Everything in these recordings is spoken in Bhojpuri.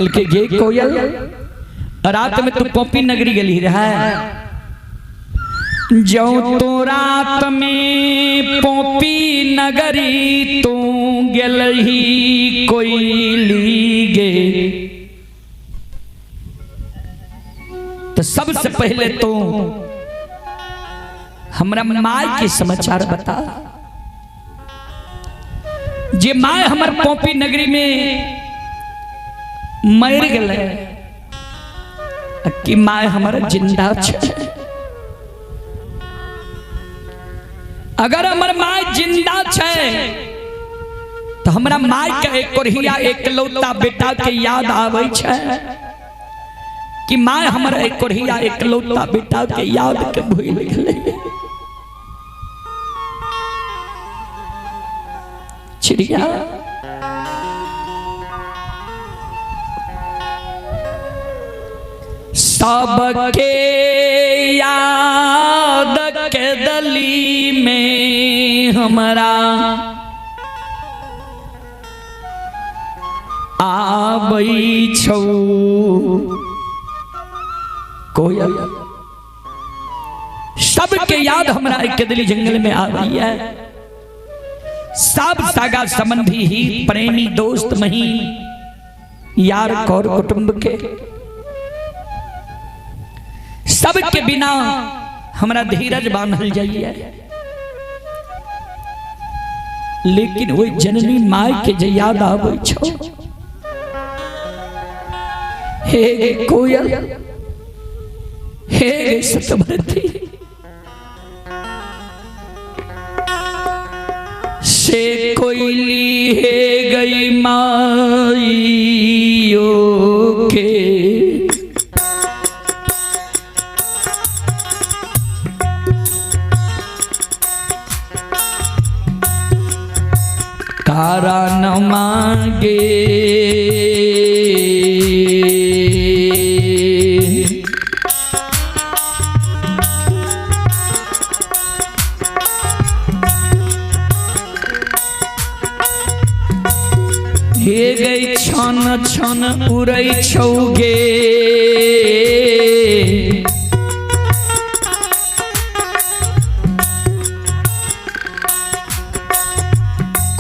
कल के गे कोयल रात में तू पोपी नगरी गली रहा है जो तो रात में पोपी नगरी तू गलही कोयली गे। तो सबसे पहले तो हमरा माय के समाचार बता जे माय हमर पोपी नगरी में मर गए कि माय हमारा जिंदा छे। अगर हमर माय जिंदा छे तो हमरा माय के एक कोरिया एकलौता बेटा के याद आवे छे कि माय हमारा एक कोरिया एकलौता बेटा के याद के भूल गेले। चिड़िया सबके याद के दली में हमारा आबई छौ कोयल। सबके याद हमारा एक दिली जंगल में आ रही है। सब सागा संबंधी ही प्रेमी दोस्त मही यार कौर कुटुंब के सबके बिना हमारा धीरज बांधल जाइए। लेकिन वो जननी माय के जे याद आवे छो हे कोयल हे सतभरती से कोयली है गई माइयो के तारा न मांगे हे गई छन छन उड़ै छौगे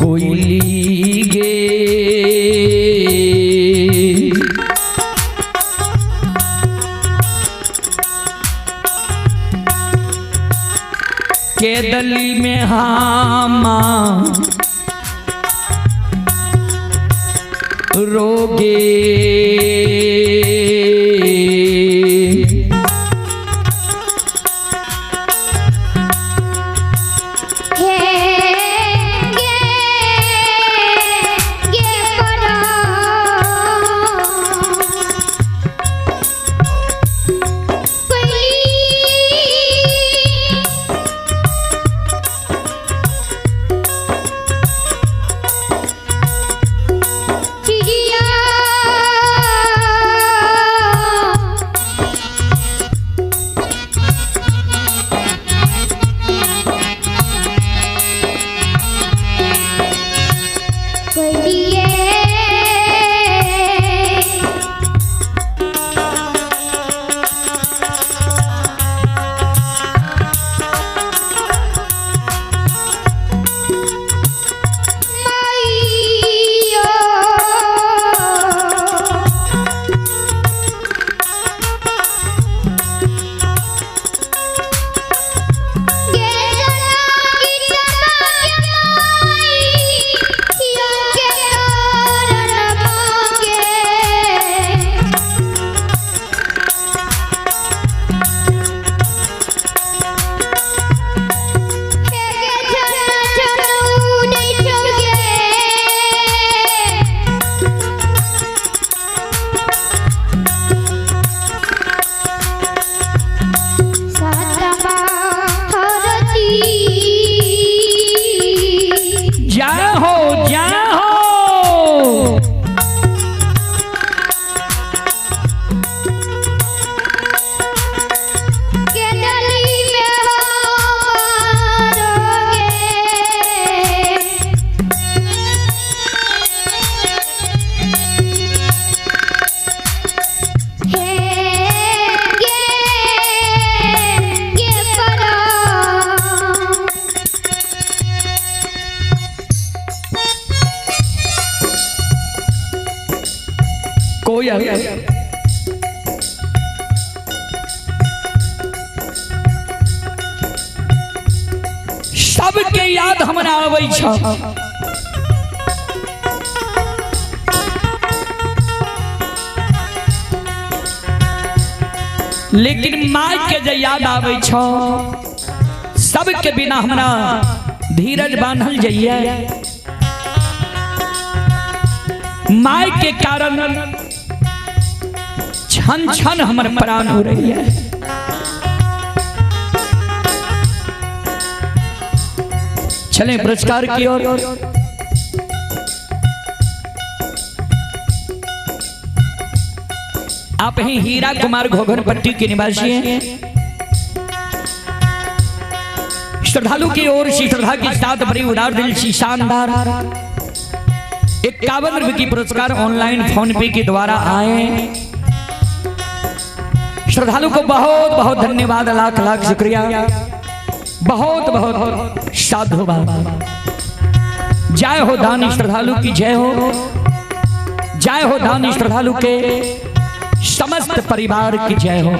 कोयली गे के दली में हामा रोगे कोयल सबके याद हमरा आबै छ। लेकिन माय के जे याद आबै छ सबके बिना हमरा धीरज बांधल जाइए। माय के कारण छन छन हमर प्राण हो रही है। चलें पुरस्कार की ओर। आप ही हीरा कुमार घोघरपट्टी के निवासी हैं। श्रद्धालु की ओर से श्रद्धा के साथ बड़ी उदार दिल से शानदार 51 रुपए की पुरस्कार ऑनलाइन फोन पे के द्वारा आए। श्रद्धालु को बहुत बहुत धन्यवाद, लाख लाख शुक्रिया, बहुत बहुत साधुवाद। जय हो दानी श्रद्धालु की जय हो, जय हो दानी श्रद्धालु के समस्त परिवार की जय हो।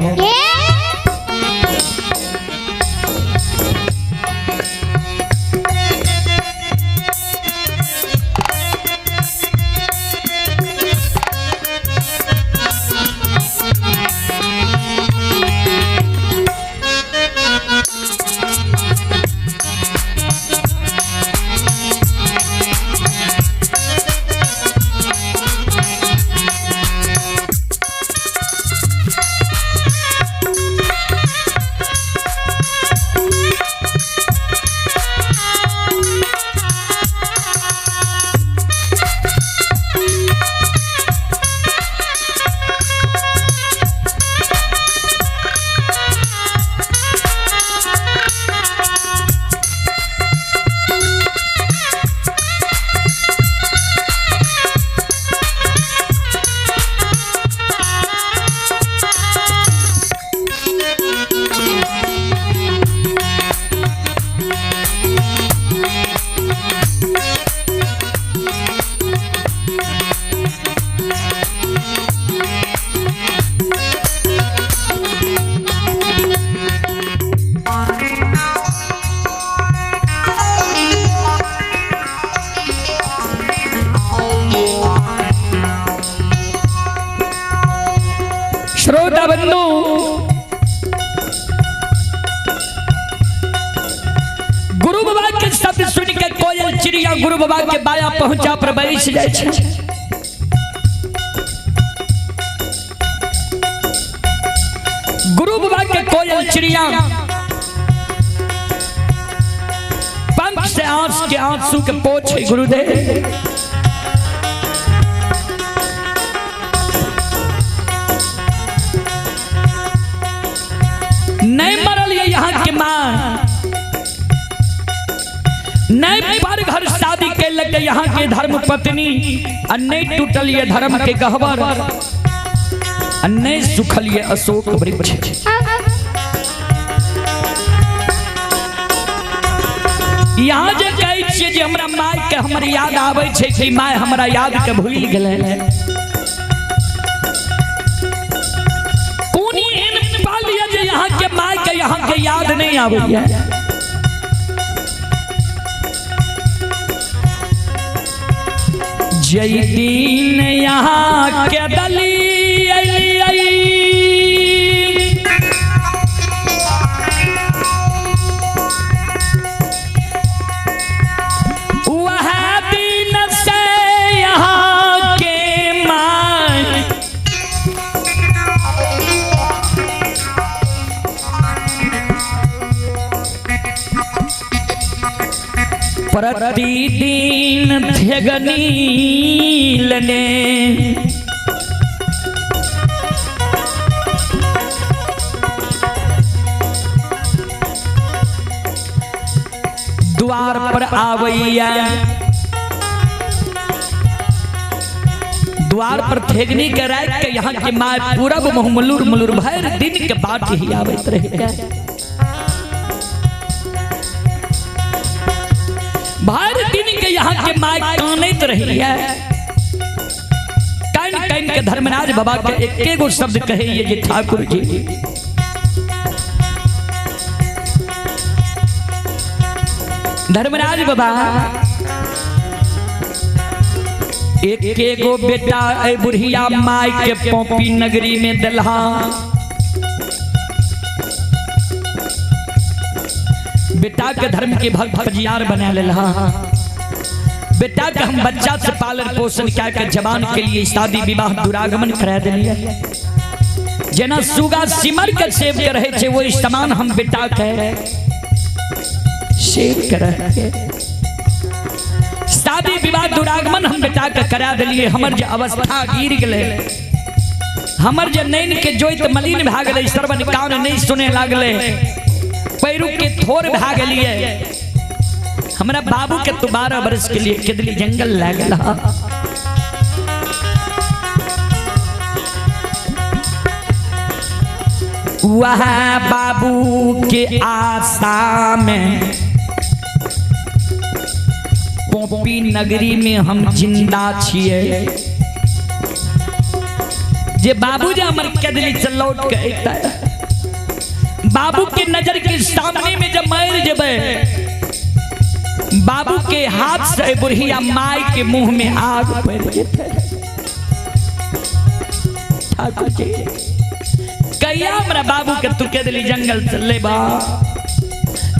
श्रोता बंधु, गुरु बाबा के शब्द सुन के कोयल चिड़िया गुरु बाबा के बाया पहुंचा पर बैठ जाए छे। गुरु बाबा के कोयल चिड़िया पंख से आंसू के आंसू के पोछे गुरुदेव। नहीं मरल ये यहाँ के माँ, नहीं पर घर शादी के लगे यहाँ के धर्म पत्नी, नहीं टूटल ये धर्म के गहवर, नहीं सुखल ये अशोक वृक्ष। यहाँ जे कहै छियै जे हमरा माय के हमर याद आबै छै कि माय हमरा याद के भूल गेलै। कोनी एहन पालिया जे यहाँ के माय के यहाँ के याद नहीं आबैया। जय दिन यहाँ के दली प्रतिदिन थेगनील ने द्वार पर आवैया, द्वार पर थेगनी के रात के यहाँ के माय पूरब मुलुर मुलुर भर दिन के बाट ही आवत रहे। भर दिन के यहाँ के माय कानत रही है, कान कहन के धर्मराज बाबा के एक गो शब्द कहे ये ठाकुर जी। धर्मराज बाबा एक गो बेटा ए बुढ़िया माई के पोपी नगरी में दलहा। बेटा के धर्म के भक्त फजियार बना लेला। बेटा के हम बच्चा से पालन पोषण क्या के जवान के लिए शादी विवाह दुरागमन करा दिलिए। जना सुगा सिमर के सेव के रहे छे वो समान हम बेटा के सेव कर शादी विवाह दुरागमन हम बेटा के करा दिलिए। हमर जे अवस्था गिर गले, हमर जे नैन के जोइत मलिन भाग गले, श्रवण कान नहीं सुने लागले, पैरू के थोर भाग गलिए। हमरा बाबू के 12 वर्ष के लिए केदली जंगल लागला। वहाँ बाबू के आशा में पोपी नगरी में हम जिंदा छिए। जे बाबू जे हमर केदली से लौट के अइता, बाबू के नजर के सामने में जब मर जबे, बाबू के हाथ से बुढ़िया माई के मुंह में आग पड़ जेते। ठाकुर जी कैया हमरा बाबू के तू केदली जंगल से लेबा,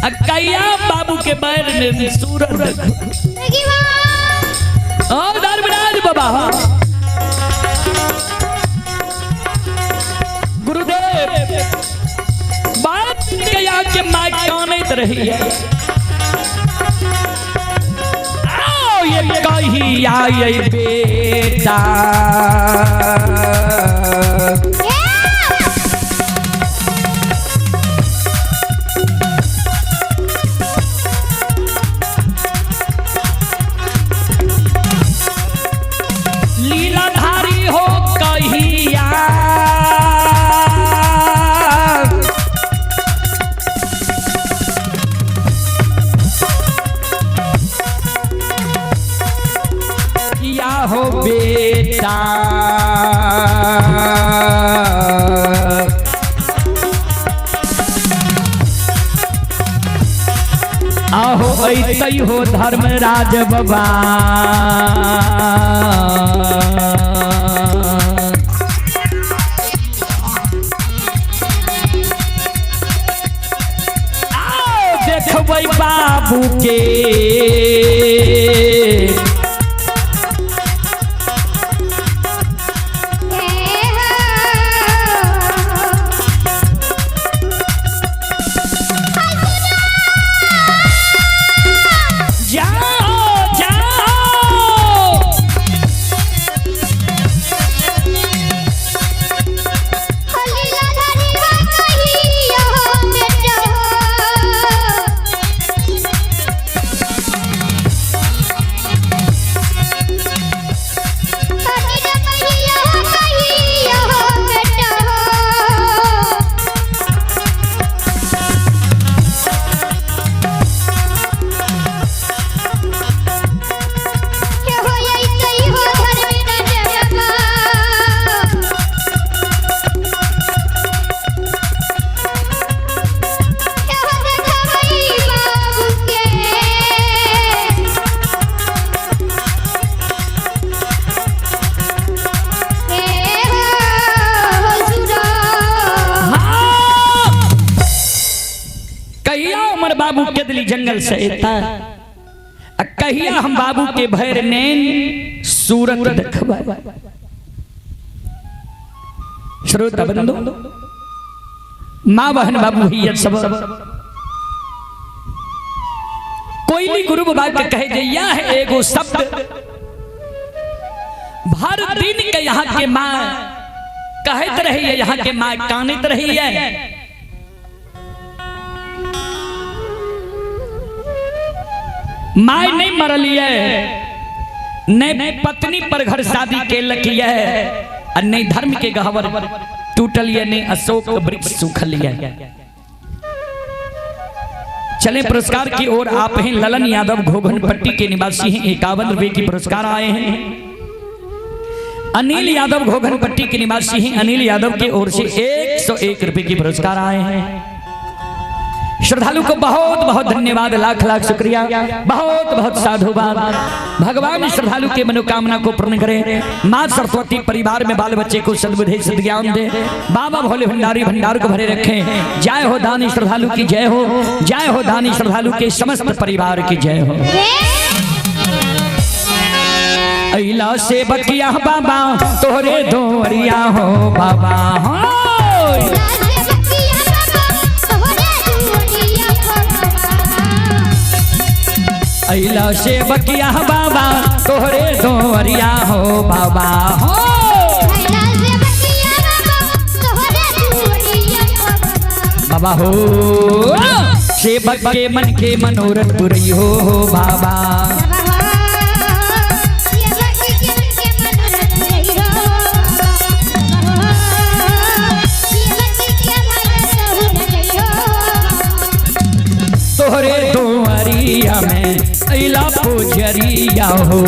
कैया बाबू के बैर में सूरज ओ धर्मराज बाबा। गुरुदेव बात कैया के माई कानत रही है। ये कहिया ये बेटा लीलाधारी हो कहिया हो बेटा। आहो ऐतई हो धर्मराज बाबा। आओ देखबै बाबू के बाबू केदली जंगल से अता, कहिया हम बाबू के भैर नैन सूरत देखबा। श्रोता बंधु माँ बहन बाबू ही सब कोई गुरु बाबा के कहे जैया है एगो शब्द भर दिन के यहाँ के माँ कहत रही है, यहाँ के माँ कानित रही है। माय नहीं मरलिए, नहीं पत्नी पर घर शादी के लकिए, और नहीं धर्म के गहवर टूटलिए, नहीं अशोक वृक्ष सूखलिए। चले पुरस्कार की ओर। आप हैं ललन यादव, घोघन पट्टी के निवासी हैं। 51 रुपए की पुरस्कार आए हैं। अनिल यादव घोघनपट्टी के निवासी हैं। अनिल यादव की ओर से 101 रुपए की पुरस्कार आए हैं। श्रद्धालु को बहुत बहुत धन्यवाद, लाख लाख शुक्रिया, बहुत बहुत साधुवाद। भगवान श्रद्धालु के मनोकामना को पूर्ण करे। माँ सरस्वती परिवार में बाल बच्चे को सद्बुद्धि सद्ज्ञान दे। बाबा भोले भंडारी भंडार को भरे रखे। जय हो दानी श्रद्धालु की जय हो, जय हो दानी श्रद्धालु के समस्त परिवार की जय हो। अइला से बकिया बाबा तोहरे दोरिया हो बाबा हो। अइला से बकिया बाबा तोहरे दोरिया हो बाबा हो। बाबा हो सेवक के मन के मनोरथ पूरी हो बाबा। तोहरे दोरिया में अइला पुजरिया हो।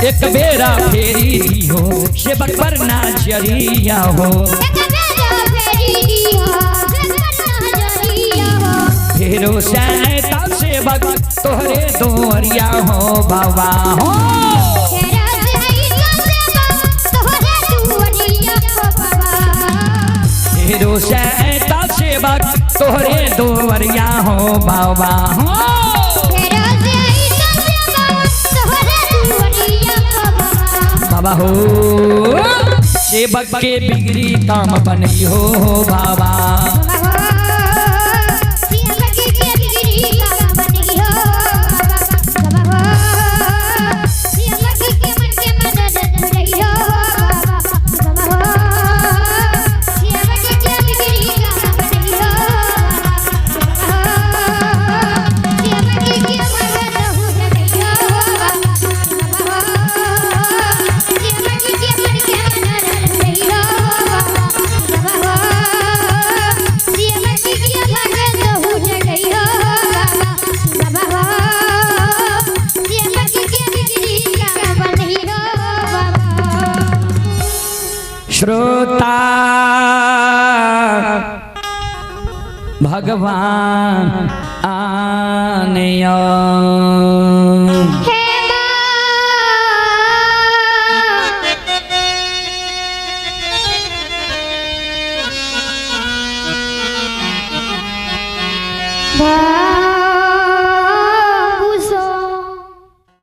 एक बेरा फेरी दी हो सेवक पर नाजरिया हो। फेरो सैता सेवक तोहरे दोरिया हो बाबा हो। फेरो सैता सेवक तोहरे दोरिया हो बाबा हो। बाबा हो सेवक के बिगड़ी काम बनी हो बाबा। श्रोता भगवान आनया Bye.